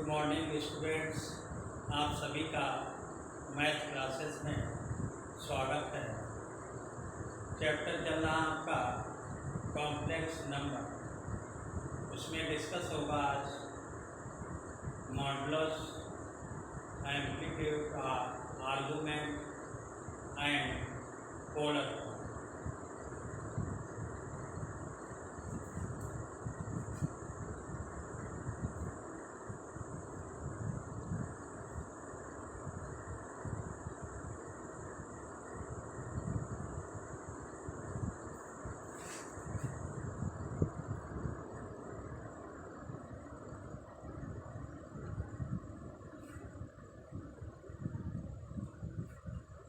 Good morning students, आप सभी का मैथ क्लासेस में स्वागत है। चैप्टर चल रहा आपका कॉम्प्लेक्स नंबर, उसमें डिस्कस होगा आज modulus, amplitude, argument and polar.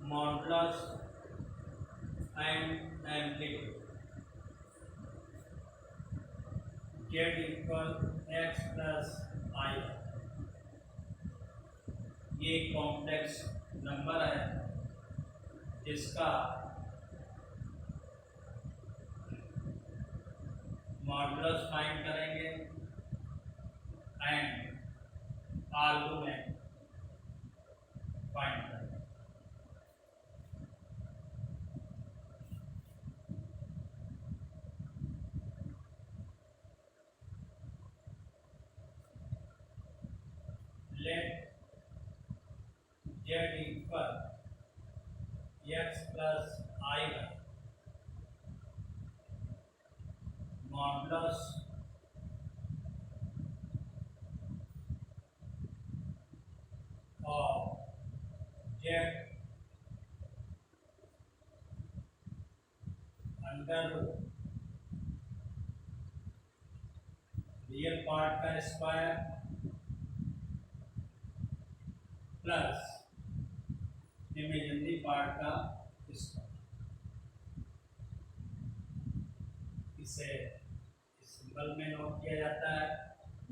Modulus and amplitude. Z equal x plus i, ये कॉम्प्लेक्स नंबर है जिसका मॉडुलस फाइंड करेंगे एंड आर्गुमेंट फाइंड करेंगे। Let Z equal x plus i modulus of Z under real part का square plus imaginary part का square. इसे इस symbol में नोट किया जाता है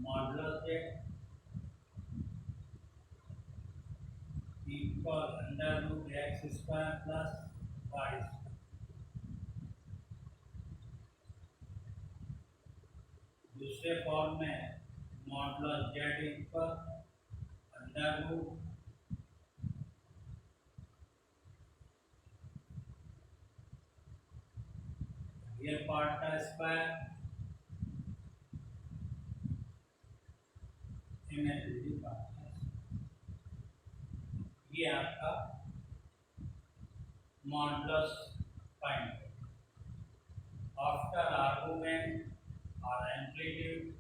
modulus Z equal under root x square plus Y square. दूसरे फॉर्म में modulus Z equal under root real part का स्क्वायर इमेजिनरी पार्ट का स्क्वायर। ये आपका मॉडुलस फाइंड आफ्टर आर्गुमेंट और एम्पलीट्यूड।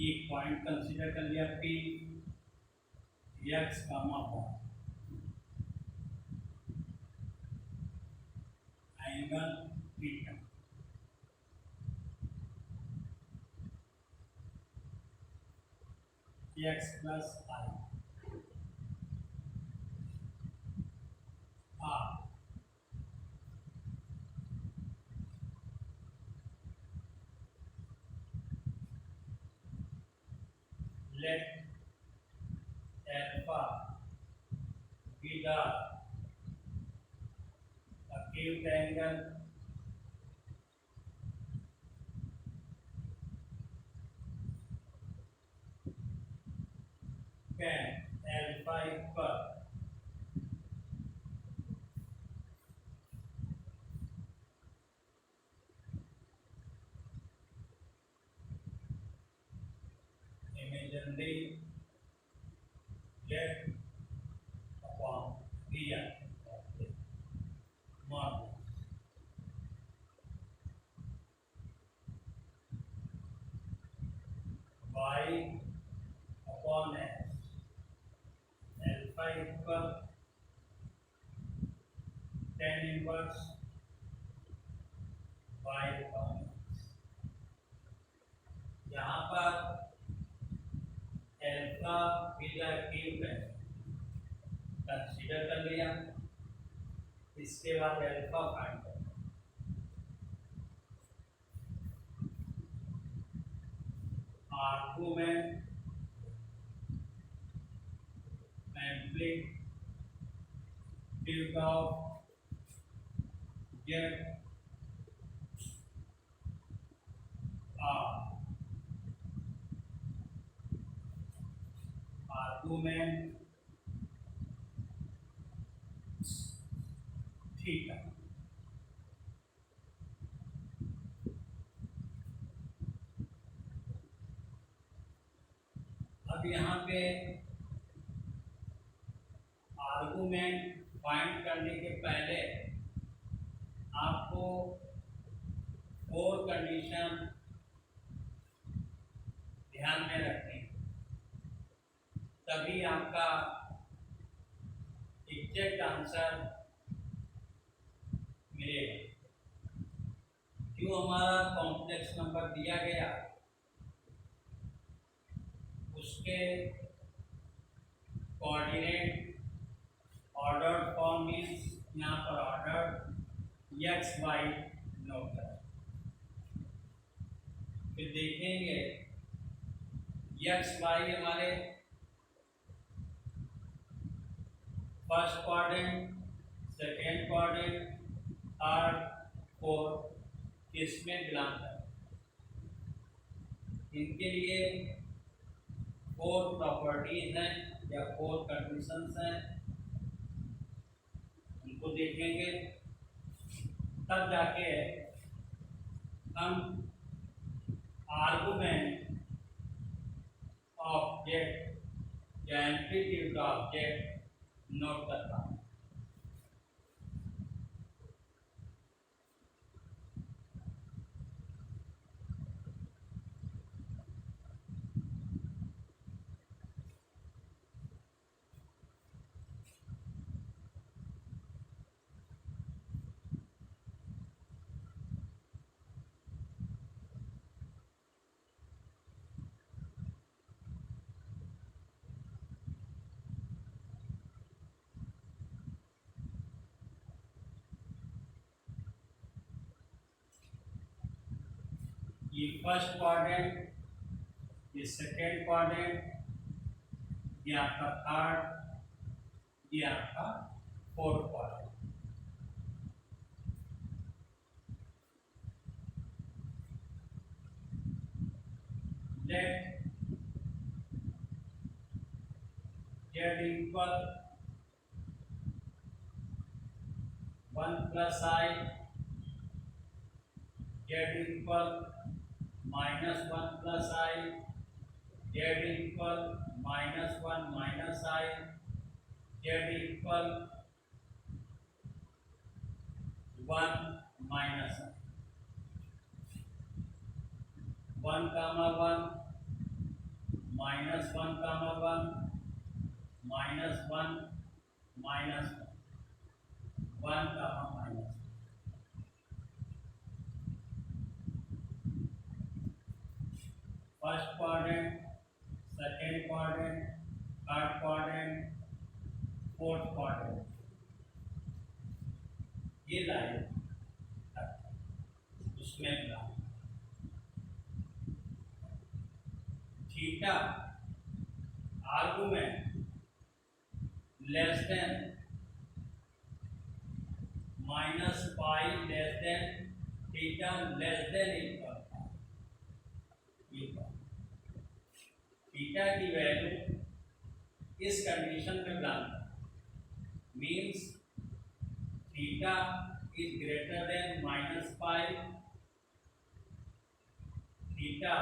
एक पॉइंट कंसीडर कर लिया P x comma angle theta. x plus i let alpha be the acute angle can alpha equal imaginary Z upon real modulus y upon x alpha equal tan inverse y upon x। यहाँ पर alpha भी the cube है consider कर लिया इसके बाद alpha find करना है। Argument amplitude of Z argument theta. अब यहाँ पे आर्गुमेंट फाइंड करने के पहले आपको 4 कंडीशन ध्यान में रखनी है, तभी आपका एग्जैक्ट आंसर मिलेगा। जो हमारा कॉम्प्लेक्स नंबर दिया गया उसके कोऑर्डिनेट ऑर्डर्ड फॉर्म मीन्स यहाँ पर ऑर्डर एक्स वाई नोट करें। फिर देखेंगे एक्स वाई हमारे first quadrant, second quadrant, third, fourth किसमें बिलोंग है। इनके लिए 4 प्रॉपर्टीज हैं या 4 कंडीशंस हैं, उनको देखेंगे तब जाके हम आर्गुमेंट ऑब्जेक्ट या एम्पलीट्यूड ऑब्जेक्ट नोट करता हूँ। ये फर्स्ट क्वाड्रेंट, ये सेकेंड क्वाड्रेंट, ये आपका थर्ड, ये आपका fourth quadrant. Let z equal 1 plus i, z equal -1 plus i, z equal -1 minus i, z equal 1 minus i, 1 comma 1 -1 comma 1 -1 minus 1 comma minus. First quadrant, second quadrant, third quadrant, fourth quadrant, ये line उसमें मिला theta argument less than -पाई less than theta less than equal theta की value इस condition में belong means theta is greater than -pi, theta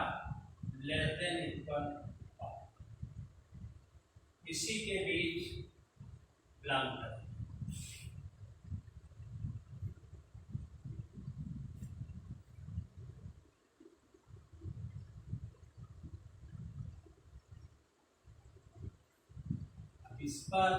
less than equal पाई, इसी के बीच belong करें। इस पर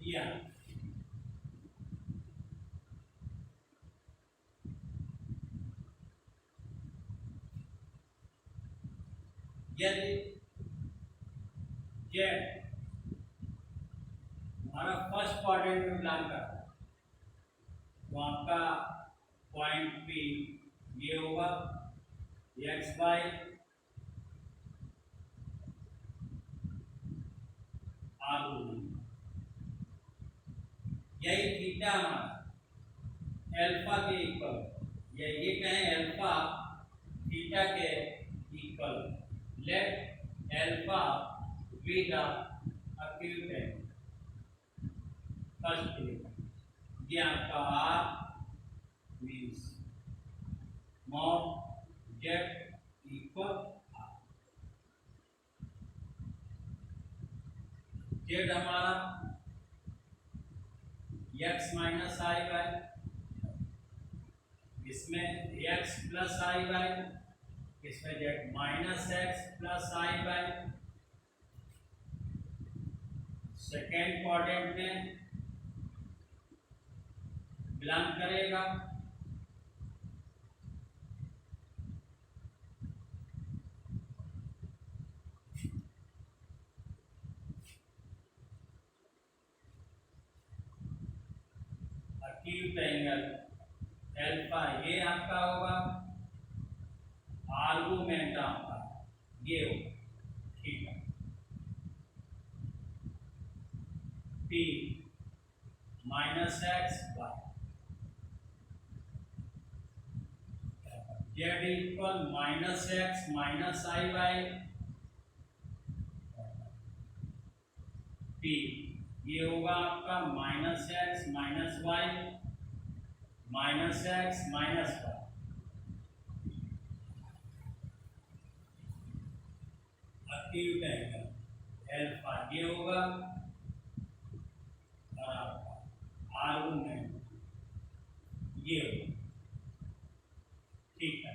या यदि जेड हमारा फर्स्ट क्वाड्रेंट में बिलोंग करता है तो आपका पॉइंट पी ये होगा एक्स वाई आर यही थीटा हमारा एल्फा के इक्वल या ये कहें एल्फा थीटा के equal let alpha be the acute angle first ये आपका r means mod z equal r z हमारा एक्स माइनस आई बाई इसमें एक्स प्लस आई बाई इसमें z minus x plus I by second quadrant में belong करेगा acute angle alpha ये आपका होगा आर्गुमेंट आपका ये होगा ठीक है P minus x y z equal minus x minus i y p ये होगा आपका minus x minus y minus x minus y acute angle alpha ये होगा और आपका आर्गुमेंट ये होगा ठीक है।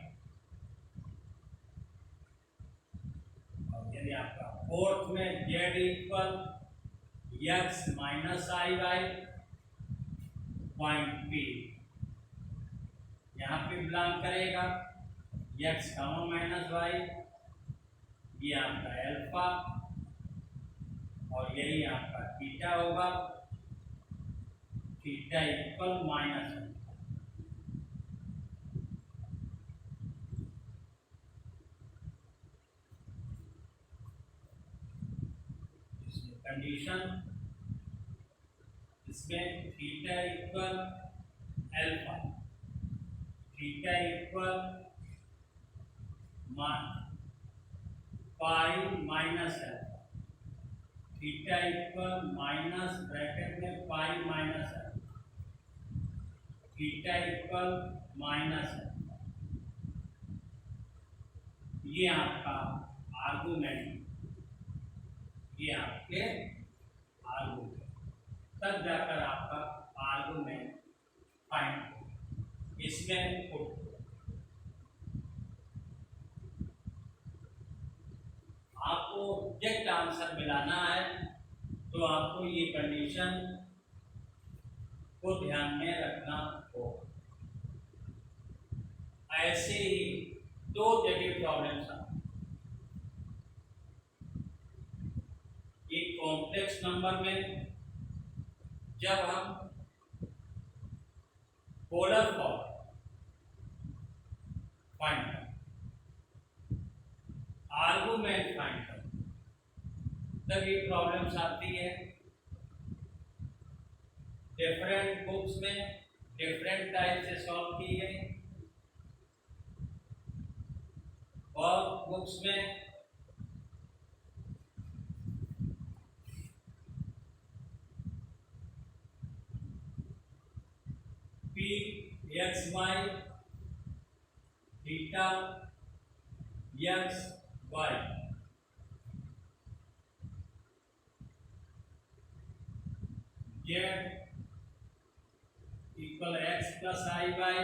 और यदि आपका फोर्थ में Z equal x minus i by point P यहाँ पे बिलोंग करेगा एक्स कामा माइनस वाई ये आपका एल्फा और यही आपका थीटा होगा थीटा इक्वल माइनस कंडीशन इसमें theta equal alpha theta equal pi minus alpha theta equal minus bracket में pi minus alpha theta equal minus alpha ये आपका आर्गुमेंट ये आपके आर्गुमेंट तब जाकर आपका आर्गुमेंट फाइंड इसमें पुट आपको एग्जैक्ट आंसर मिलाना है तो आपको ये कंडीशन को ध्यान में रखना होगा। ऐसे ही दो जगह प्रॉब्लम्स आते एक कॉम्प्लेक्स नंबर में जब हम पोलर फॉर्म फाइंड करें आर्गुमेंट फाइंड करें तब ये प्रॉब्लम्स आती है। डिफरेंट बुक्स में डिफरेंट टाइप से सॉल्व की गई और बुक्स में p x y theta x y z equal x plus i y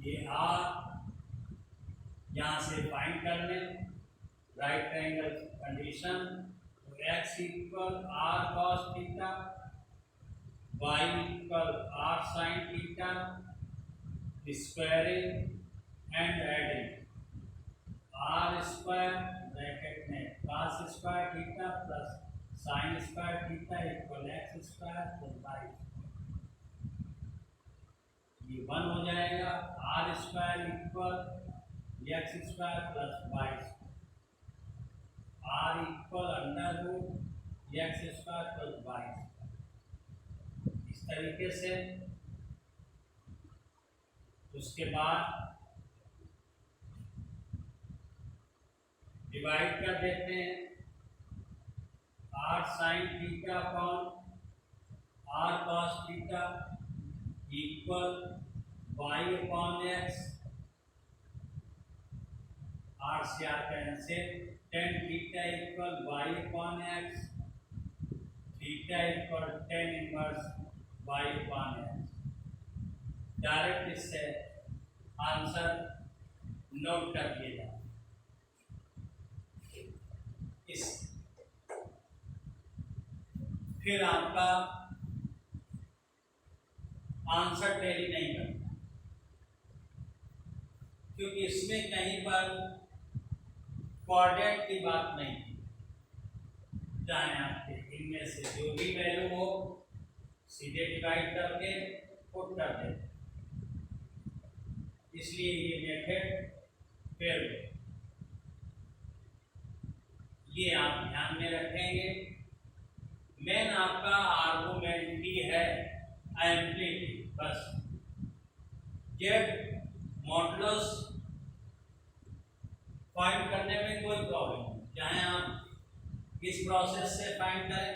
ये आर यहां से फाइंड कर लें राइट ट्रायंगल कंडीशन तो x equal r cos theta, y equal r sin theta, squaring and adding r square bracket में cos square theta plus sin square theta equal x square plus y, ये 1 हो जाएगा। r square equal x square plus y square, r equal under root x square plus y square, इस तरीके से। उसके बाद divide कर देते हैं, r sin theta upon r cos theta equal y upon x, r से r cancel, tan theta equal y upon x, theta equal tan inverse y upon x। Direct इससे आंसर नोट कर लिया। इस फिर आपका आंसर टैली नहीं करता, क्योंकि इसमें कहीं पर कोऑर्डिनेट की बात नहीं थी। चाहे आपके इनमें से जो भी वैल्यू हो सीधे डिवाइड करके पुट कर देते, इसलिए ये मेथड फेल है। ये आप ध्यान में रखेंगे। मेन आपका आर्गुमेंट भी है एम्पलीट्यूड, बस जेड मॉडुलस फाइंड करने में कोई प्रॉब्लम नहीं, चाहे आप इस प्रोसेस से फाइंड करें,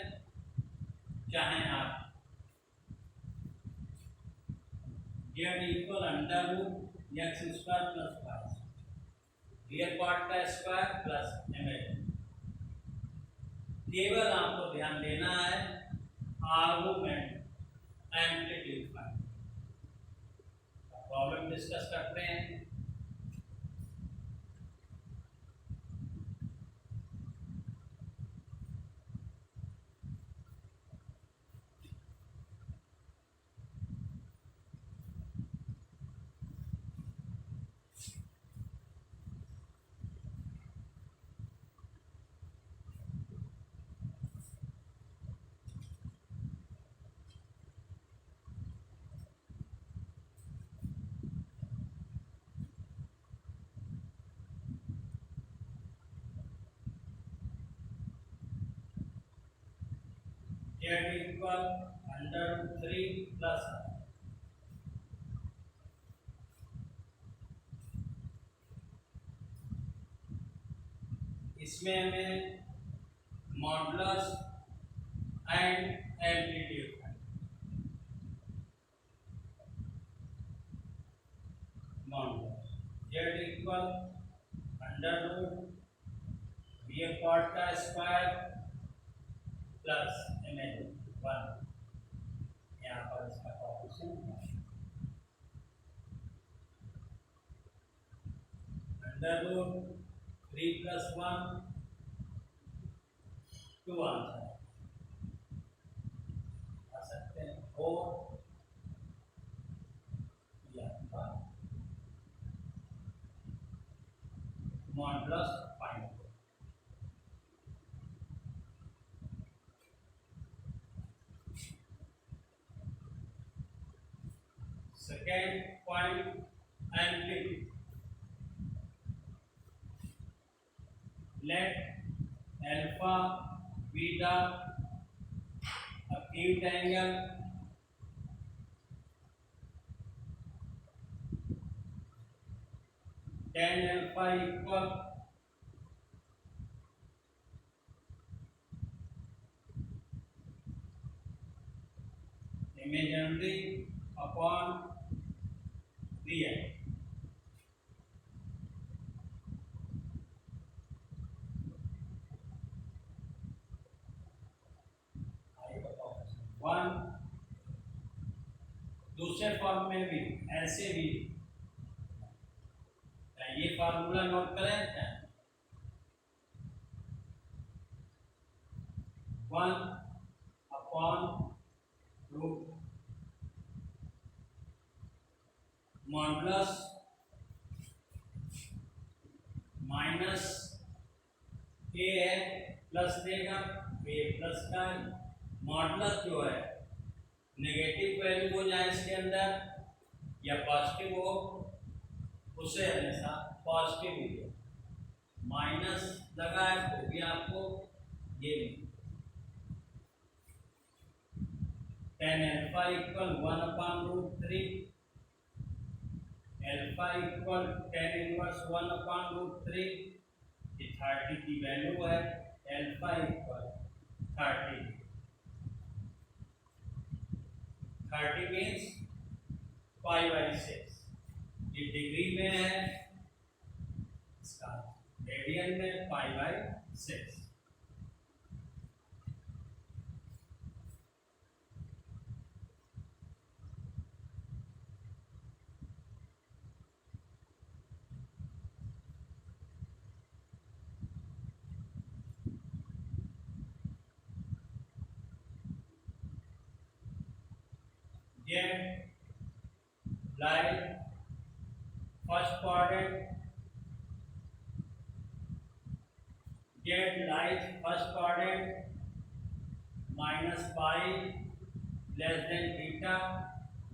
चाहे आप Z equal under root x square plus Y, real part का स्क्वायर प्लस इमेज। केवल आपको ध्यान देना है argument amplitude find. Problem discuss करते हैं। Z equal under root 3 plus इसमें हमें modulus and amplitude modulus Z equal under root real part का स्क्वायर प्लस इमेज 1। यहाँ पर इसका coefficient under root 3 plus 1 2 answer आ सकते हैं 4 या modulus find. Second point, amplitude. Let alpha be the acute angle tan alpha equal imaginary upon real। One दूसरे form में भी ऐसे भी ये फार्मूला नोट करें क्या? One upon root modulus minus A है प्लस देगा, ए प्लस का मॉडुलस जो है नेगेटिव वैल्यू हो जाए इसके अंदर या पॉजिटिव हो, उसे हमेशा पॉजिटिव ही हो। माइनस लगा है तो भी आपको ये tan alpha equal 1/√3, alpha equal tan inverse 1/√3, ये 30 की वैल्यू है, अल्फा इक्वल 30 मीन्स 5/6। ये डिग्री में है, इसका रेडियन में 5/6। Like first quadrant, get lies first quadrant minus pi less than theta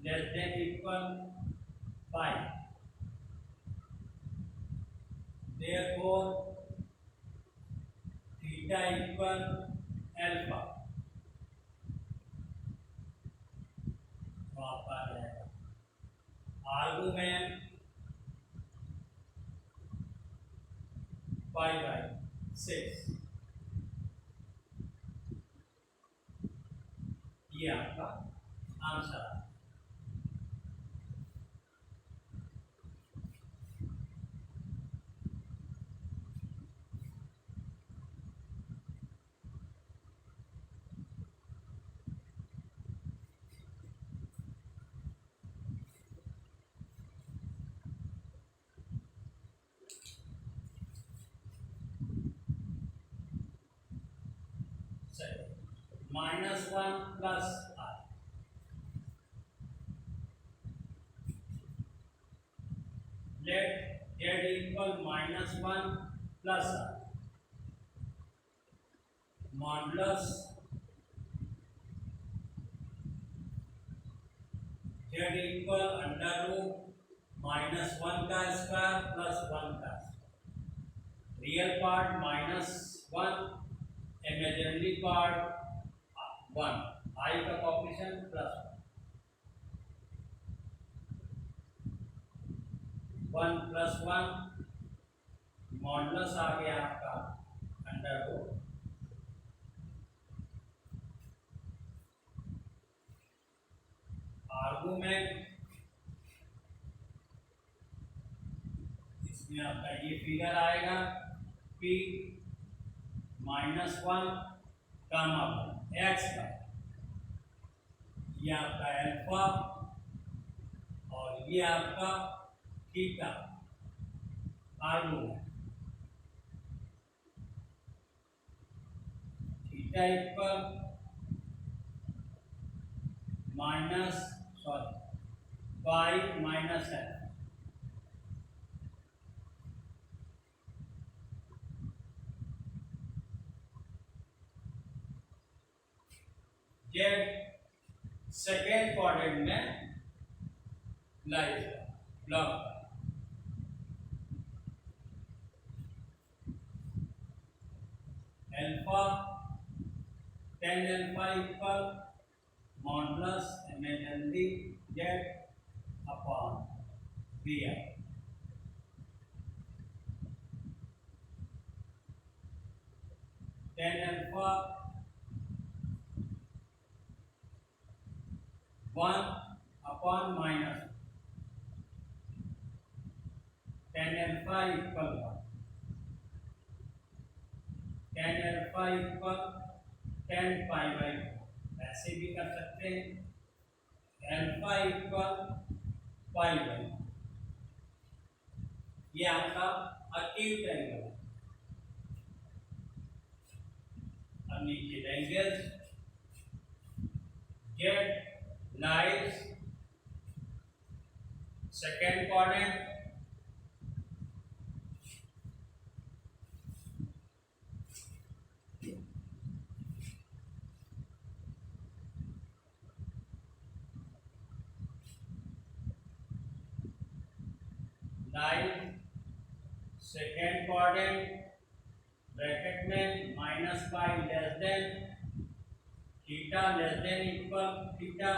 less than equal pi, therefore theta equal alpha। तो आपका आ जाएगा आर्गुमेंट 5/6, ये आपका आंसर है। -1 plus I, let z equal -1 plus I, modulus z equal √-1 का square plus 1 का square, real part -1, imaginary part 1, I का coefficient +1, 1 + 1 modulus आ गया आपका √, आर्गुमेंट इसमें आपका ये फिगर आएगा p -1 गामा x का, ये आपका अल्फा और ये आपका theta argument, theta equal pi minus है, सेकेंड क्वाड्रेंट में lies block alpha tan alpha equal modulus imaginary z upon vi, tan alpha 1 upon minus tan alpha equal 1, tan alpha equal tan π/2, ऐसे भी कर सकते हैं, अल्फा इक्वल π/2, ये आपका acute angle है, अब नीचे angles Z lies second quadrant lies second quadrant bracket में minus pi less than theta less than equal theta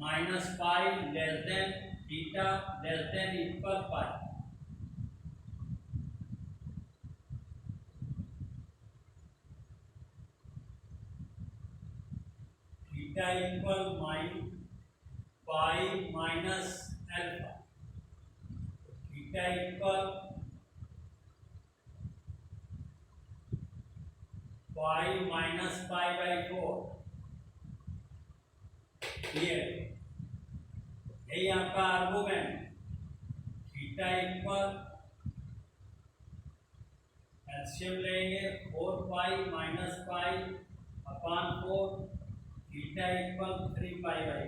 minus pi less than theta less than equal pi theta equal pi minus alpha theta equal pi minus pi by 4 clear. यही आपका argument theta equal LCM लेंगे 4 pi minus pi upon 4 theta equal 3 pi by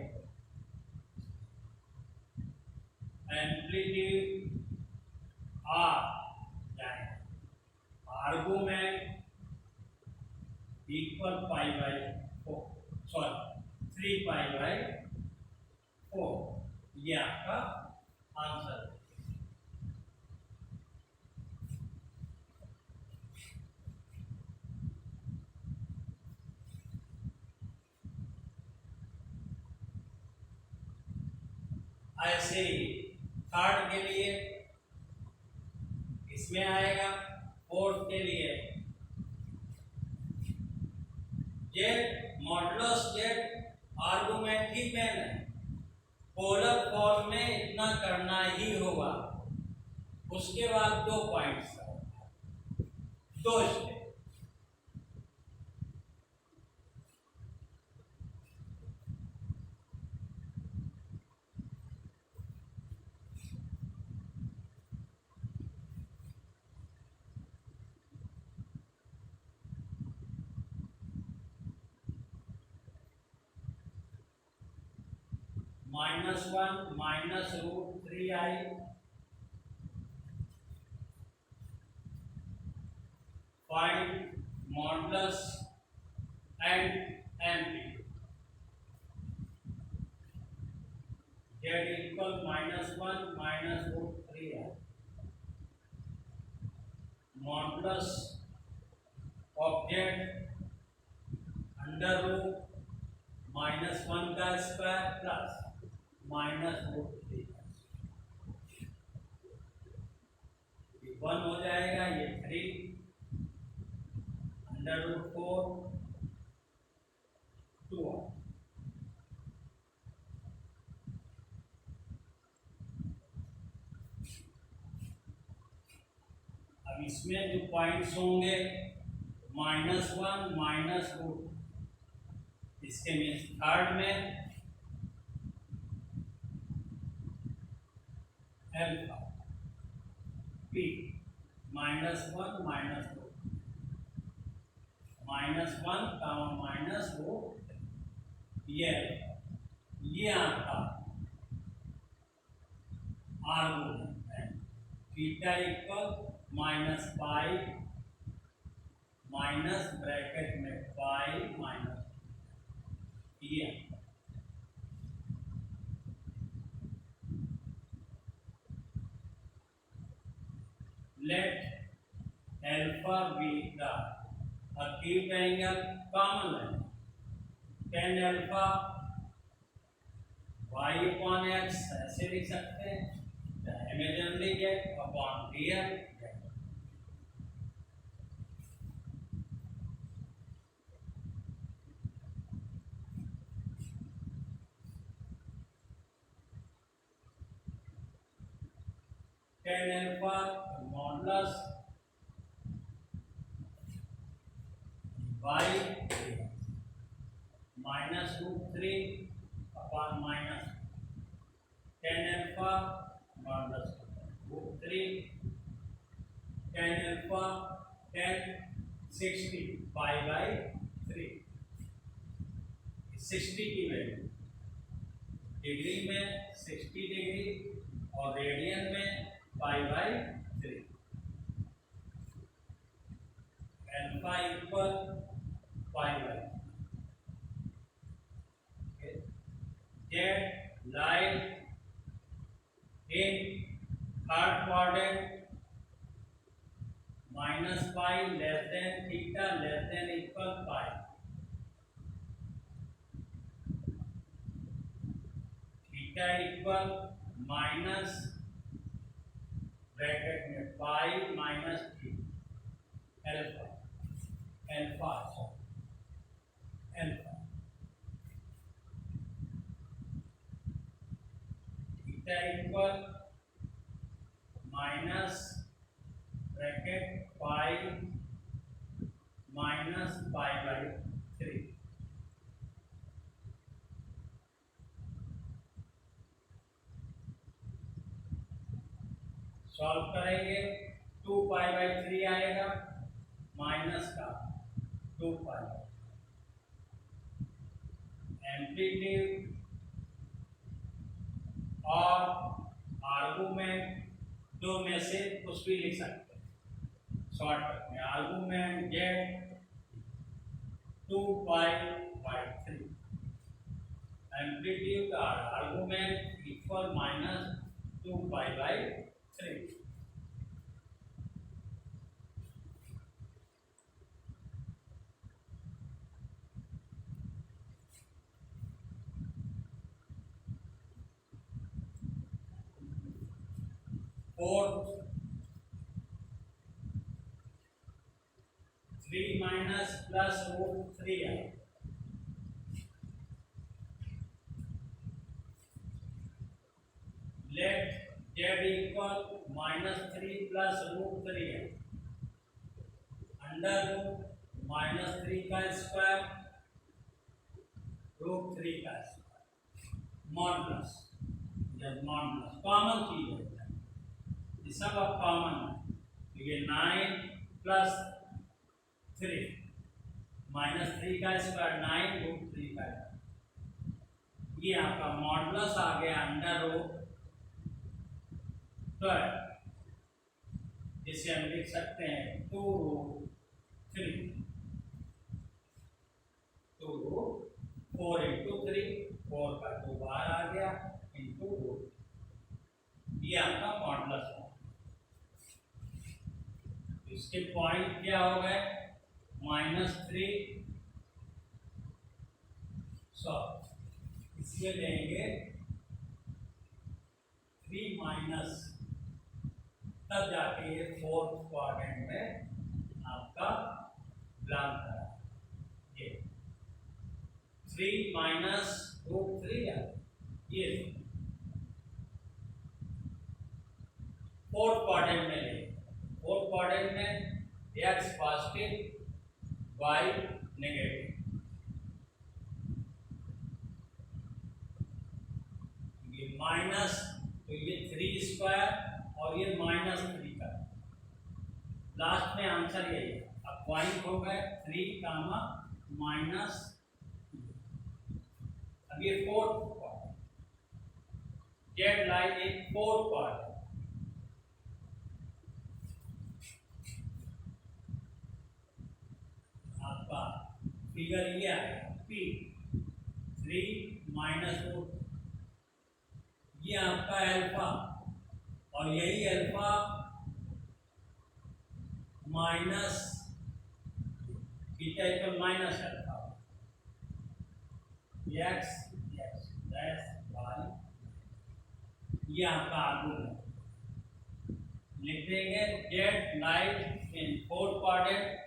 4 amplitude R जाएगा argument equal pi by 3 pi by 4 ये आपका answer है। ऐसे ही third के लिए इसमें आएगा, फोर्थ के लिए जेड मॉडुलस जेड आर्गुमेंट ही मेन है, पोलर फॉर्म में इतना करना ही होगा। उसके बाद 2 points 2 step -1 minus √3i find modulus and amplitude z equal -1 minus √3i modulus of z under root -1 का स्क्वायर प्लस -√3 ये 1 हो जाएगा, ये 3 अंडर रूट 4 2। अब इसमें जो पॉइंट्स होंगे -1 माइनस रूट इसके मीन्स थर्ड में अल्फा p -1 -2 -1 -√3 ये आपका आर्गुमेंट है। Theta equal -pi minus bracket में पाई माइनस ये let alpha be the acute angle common है, tan alpha y upon x ऐसे लिख सकते हैं, imaginary get upon real get। tan alpha modulus y -√3 upon minus tan alpha modulus √3 tan alpha 10 60 pi by 3, 60 की value degree में 60 degree और radian में पाई by 3, alpha equal pi by, Z light in third quadrant minus pi less than theta less than equal pi, theta equal minus bracket में pi minus थी alpha, alpha alpha, theta equal minus bracket pi minus pi by 3, solve करेंगे 2 pi by 3 आएगा minus का 2 पाई, amplitude और argument दो में से कुछ भी लिख सकते हैं शॉर्टकट में, argument Z 2 pi by 3, amplitude और argument equal minus 2 pi by 3। Fourth 3 minus plus root 3 है, let Z equal -3 plus root 3 है, अंडर रूट -3 का स्क्वायर रूट 3 का स्क्वायर, मॉडुलस, जब मॉडुलस कॉमन चीज है ये सब अब कॉमन है, तो ये 9 प्लस 3 -3 का स्क्वायर 9 रूट 3 का, ये आपका मॉडुलस आ गया अंडर रूट 12, जिसे हम लिख सकते हैं 2 रूट 3, 2 रूट 4 इंटू 3, 4 का 2 बार आ गया इंटू रूट, ये आपका मॉडुलस है। इसके पॉइंट क्या हो गए -3, इसमें लेंगे 3 माइनस, तब जाके ये फोर्थ क्वाड्रेंट में आपका बिलोंग करा, ये 3 माइनस रूट 3 है, ये फोर्थ क्वाड्रेंट में लेंगे, फोर्थ क्वाड्रेंट में एक्स पॉजिटिव वाई नेगेटिव, ये माइनस, तो ये 3 स्क्वायर और ये -3 का, लास्ट में आंसर यही है। अब पॉइंट हो गए 3 कामा माइनस, अब ये fourth quadrant, Z line in fourth quadrant, आपका फिगर ये आएगा P 3 माइनस रूट, ये आपका अल्फा और यही alpha minus theta equal minus alpha, x x plus y, ये आपका आर्गुमेंट लिख देंगे, z light in fourth quadrant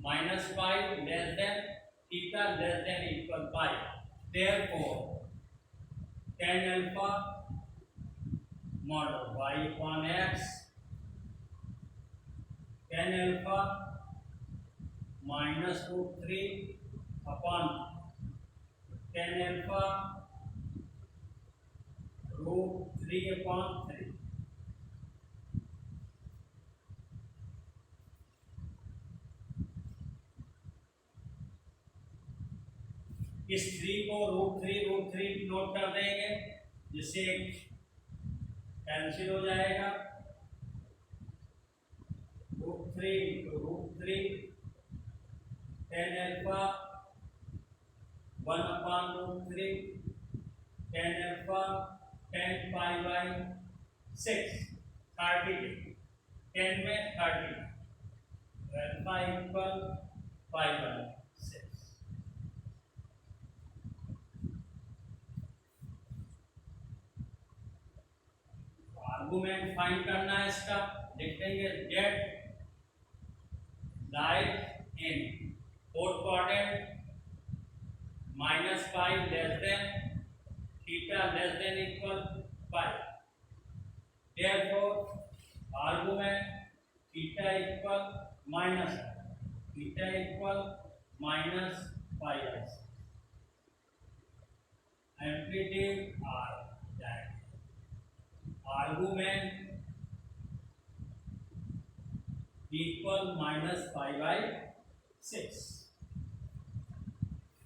-5 less than theta less than equal pi, therefore tan alpha mod y upon x, tan alpha -√3 upon tan alpha √3 upon 3, इस 3 को √3 note कर देंगे, जिससे cancel हो जाएगा। √3 tan अल्फा 1/√3 tan अल्फा 10 π/6 30 10 में 30 alpha equal π/6। Argument find करना है इसका, लिख देंगे Z lies in 4th quadrant -π less than theta less than equal π। Therefore, argument theta equal minus π। Amplitude r argument equal -π/6।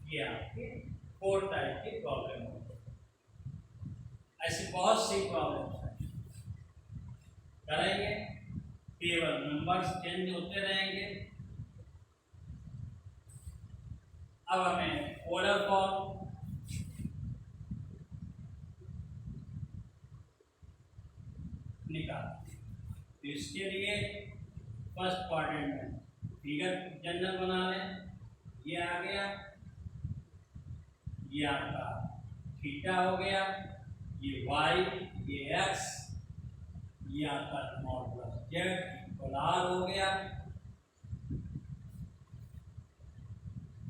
ये आपके 4 टाइप की प्रॉब्लम होगी। ऐसी बहुत सी प्रॉब्लम्स हैं, करेंगे, केवल नंबर्स चेंज होते रहेंगे। अब हमें पोलर फॉर्म निकालना, तो इसके लिए फर्स्ट क्वाड्रेंट में फिगर जनरल बना लें। ये आ गया, ये आपका थीटा हो गया, ये y, ये x, ये आपका मॉडुलस z इक्वल r हो गया।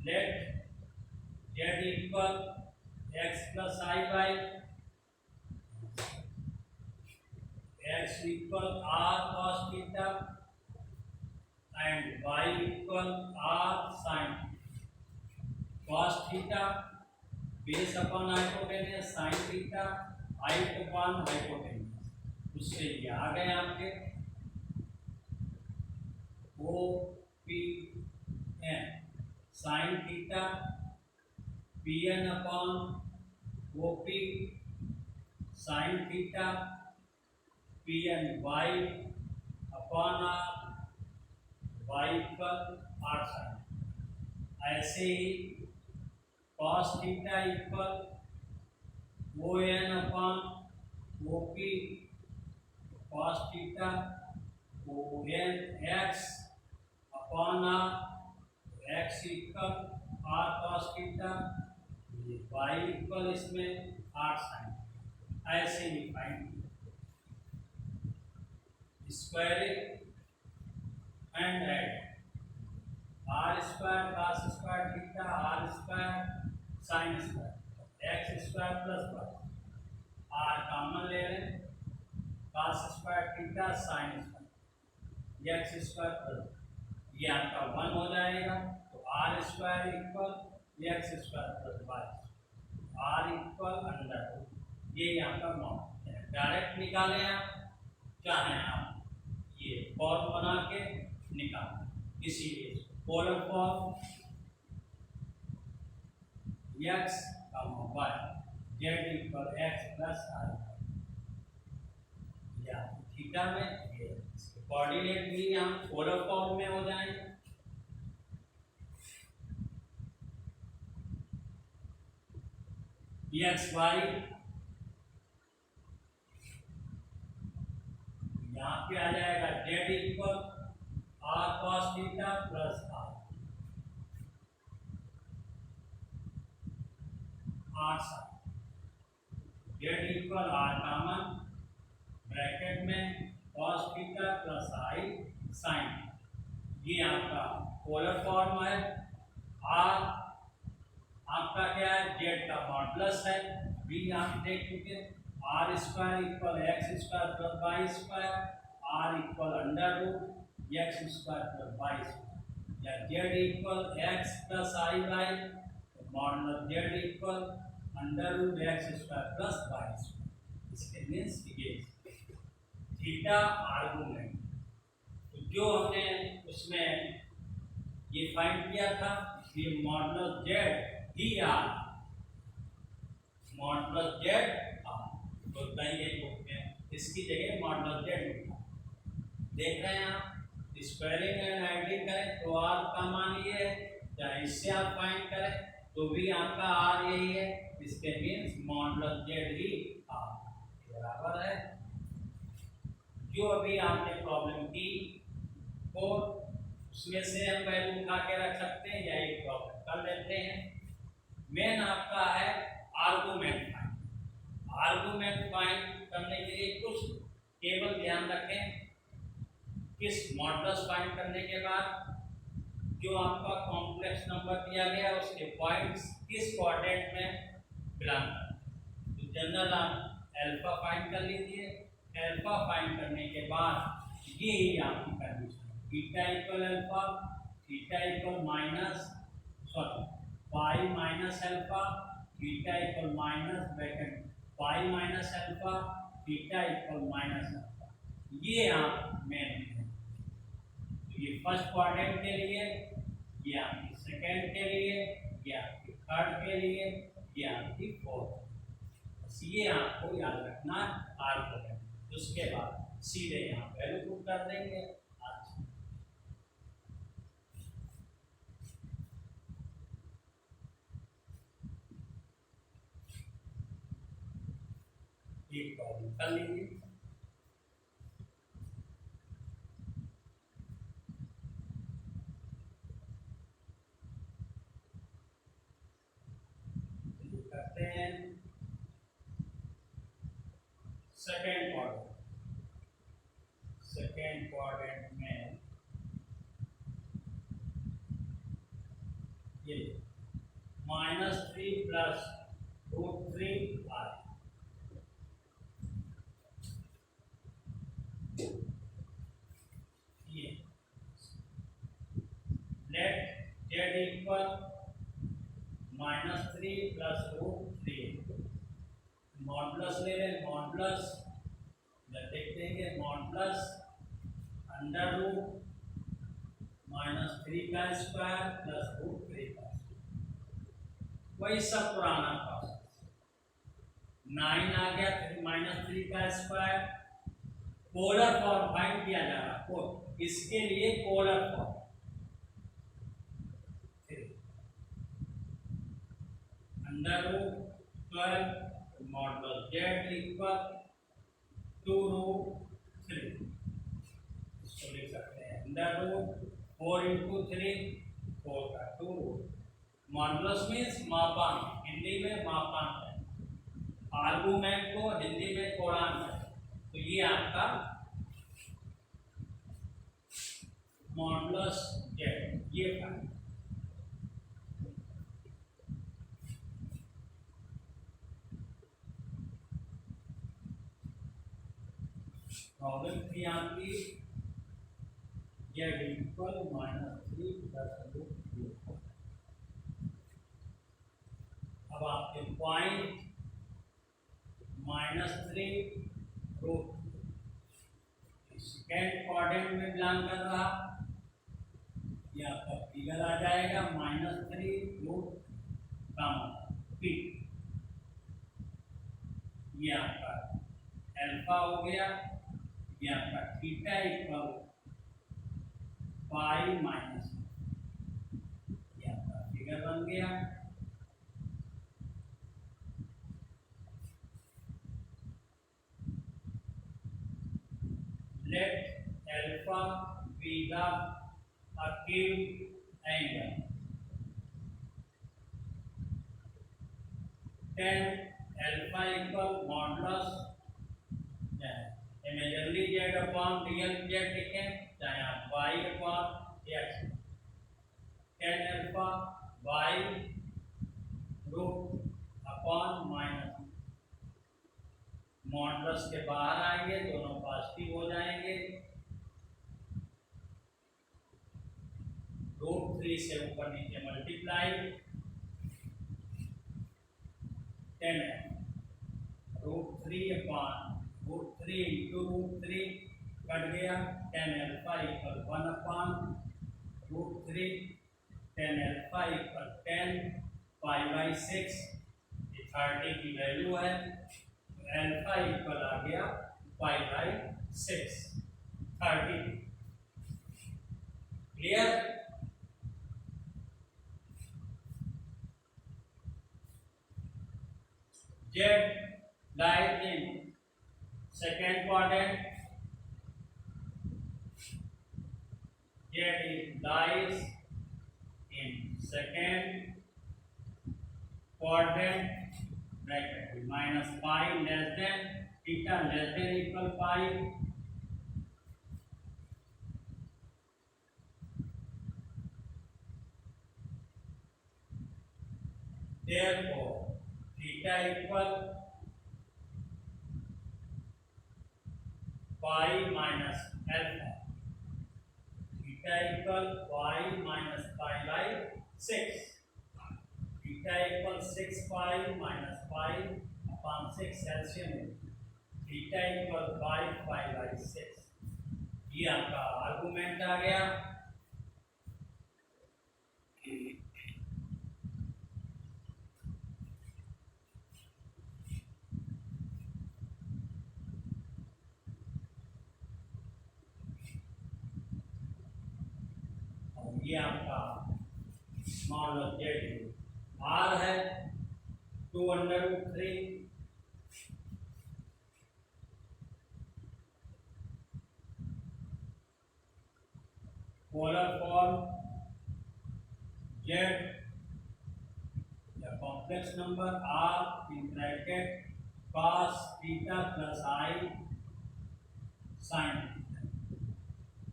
Let z equal x plus i by x equal r cos theta and y equal r sin cos theta base upon hypotenuse sine theta height upon hypotenuse. उससे ये आ गए आपके O P N sine theta P N upon O P sine theta P N Y upon R Y equal R sine. ऐसे ही cos theta equal O N upon O P cos theta O N X upon R X equal R cos theta Y equal इसमें R sine. ऐसे ही find squaring and add R square cos square theta R square sine square X square plus Y R common ले लें cos square theta sine square X square plus ये आपका 1 हो जाएगा। तो R square equal X square plus Y R equal under ये आपका mod direct निकालें आप, चाहें आप ये फॉर्म बना के निकालें। इसीलिए polar form x, y z equal x plus i या थीटा में ये कोऑर्डिनेट भी हम पोलर फॉर्म में हो जाएंगे। x y यहाँ पे आ जाएगा z equal r cos theta plus r sine z equal r common bracket में cos theta plus i sine. ये आपका पोलर फॉर्म है। r आपका क्या है, z का मॉडुलस है, भी आप देख चुके। R square equal X square plus Y square R equal under root x square plus Y square या Z equal x plus I by modulus Z equal under root x square plus Y square. इसके means ये theta argument, तो जो हमने उसमें ये find किया था, ये मॉडुलस जेड ही आर मॉडुलस जेड आर, तो यही इसकी जगह मॉडुलस जेड लिखा। देख रहे हैं आप, स्क्वायरिंग एंड एडिंग करें तो आर का मान ये है, चाहे इससे आप फाइंड करें तो भी आपका आर यही है, इसके मीन्स मॉडुलस जेड ही आर बराबर है। जो अभी आपने प्रॉब्लम की वो उसमें से हम वैल्यू उठा के रख सकते हैं या एक प्रॉब्लम कर लेते हैं। मेन आपका है आर्गुमेंट फाइंड। आर्गुमेंट फाइंड करने के लिए कुछ केवल ध्यान रखें, किस मॉडुलस फाइंड करने के बाद जो आपका कॉम्प्लेक्स नंबर दिया गया उसके पॉइंट्स किस क्वाड्रेंट में बिलोंग करते हैं। तो जनरल आप अल्फा फाइंड कर लीजिए। अल्फा फाइंड करने के बाद ये ही आपकी condition, theta equal alpha, theta equal minus pi minus alpha, theta equal minus bracket पाई minus alpha, theta equal minus alpha, ये आप मेन है। ये फर्स्ट क्वाड्रेंट के लिए, ये आपकी सेकेंड के लिए, ये आपकी थर्ड के लिए, ये आपकी फोर्थ। बस ये आपको याद रखना आर्गुमेंट। उसके बाद सीधे यहाँ वैल्यू पुट कर देंगे। अच्छा, एक प्रॉब्लम कर लीजिए। करते हैं सेकेंड क्वाड्रेंट में ये -3 प्लस √3 आए। ये let Z equal -3 plus √3, modulus ले लें। मॉडुलस देख देंगे, मॉडुलस अंडर रूट -3 का स्क्वायर प्लस √3 का स्क्वायर, वही सब पुराना प्रोसेस। 9 आ गया, फिर -3 का स्क्वायर, पोलर फॉर्म फाइंड किया जा रहा, इसके लिए polar form under root 12 modulus Z equal 2√3, इसको लिख सकते हैं अंडर रूट 4 × 3, 4 का 2 रूट। मॉडुलस मीन्स मापांक, हिंदी में मापांक है। आर्गुमेंट को हिंदी में कोणांक है। तो ये आपका मॉडुलस जेड, ये फाइंड। प्रॉब्लम थी आपकी जेड इक्वल -3 प्लस √3। अब आपके पॉइंट -3 √3 सेकेंड क्वाड्रेंट में बिलोंग कर रहा, ये आपका फिगर आ जाएगा -3 √3 P। ये आपका अल्फा हो गया, ये आपका थीटा इक्वल पाई माइनस, ये आपका फिगर बन गया। Let alpha be the acute angle, then alpha equal modulus imaginary z upon real z लिखें, चाहे आप y upon x, tan alpha y root upon minus, modulus के बाहर आएंगे, दोनों पॉजिटिव हो जाएंगे। √3 से ऊपर नीचे मल्टीप्लाई, 10 √3 अपॉन √3 × √3 कट गया, tan alpha equal 1 upon √3, tan alpha equal 10 पाई/6, 30 की वैल्यू है, अल्फा इक्वल आ गया पाई/6 30। Clear? Z lies in second quadrant. Z lies in second quadrant. Bracket minus pi less than theta less than equal pi. Therefore, theta equal pi minus alpha. Theta equal pi minus pi/6. Theta equal 6 pi minus pi upon 6 LCM. Theta equal 5 pi/6. ये आपका argument आ गया। ये आपका model Z r है 2√3 polar form z या complex number r in bracket cos theta plus i sine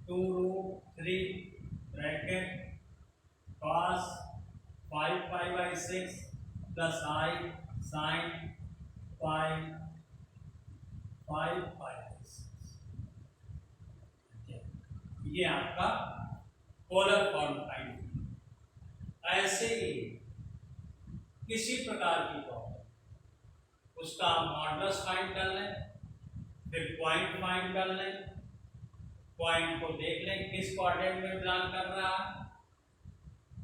2√3 bracket cos 5 pi/6 plus i sine 5 pi/6। ये आपका polar form find. ऐसे ही किसी प्रकार की प्रॉब्लम उसका मॉडुलस फाइंड कर लें, फिर पॉइंट फाइंड कर लें, पॉइंट को देख लें किस क्वाड्रेंट में बिलोंग कर रहा है,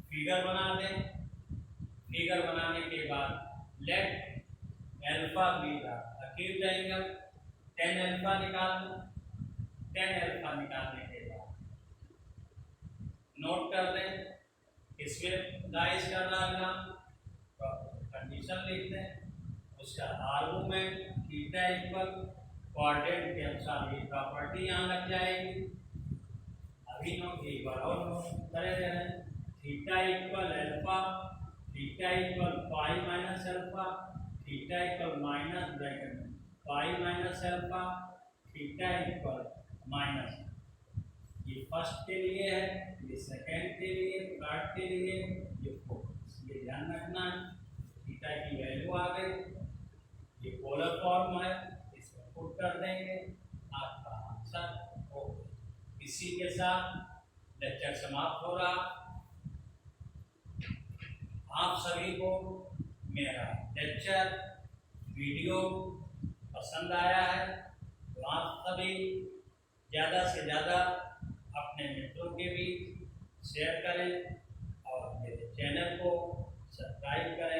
फिगर बना दें। फिगर बनाने के बाद let alpha be the acute angle, tan alpha निकाल लें। tan अल्फा निकालने के बाद नोट कर दें इसमें लाइज कर रहा है, कंडीशन लिख दें, उसका आर्गुमेंट थीटा इक्वल क्वाड्रेंट के अनुसार ये प्रॉपर्टी यहाँ लग जाएगी। अभी नोट एक बार और नोट करे दे रहे हैं, theta equal alpha, theta equal pi minus alpha, theta equal minus bracket में pi minus alpha, theta equal minus, ये फर्स्ट के लिए है, ये सेकंड के लिए, थर्ड के लिए, ये फोर्थ। ये ध्यान रखना है, थीटा की वैल्यू आ गई, ये पोलर फॉर्म है, इसको पुट कर देंगे, आपका आंसर हो गया। इसी के साथ लेक्चर समाप्त हो रहा। आप सभी को मेरा लेक्चर वीडियो पसंद आया है तो आप सभी ज़्यादा से ज़्यादा अपने मित्रों के बीच शेयर करें और मेरे चैनल को सब्सक्राइब करें।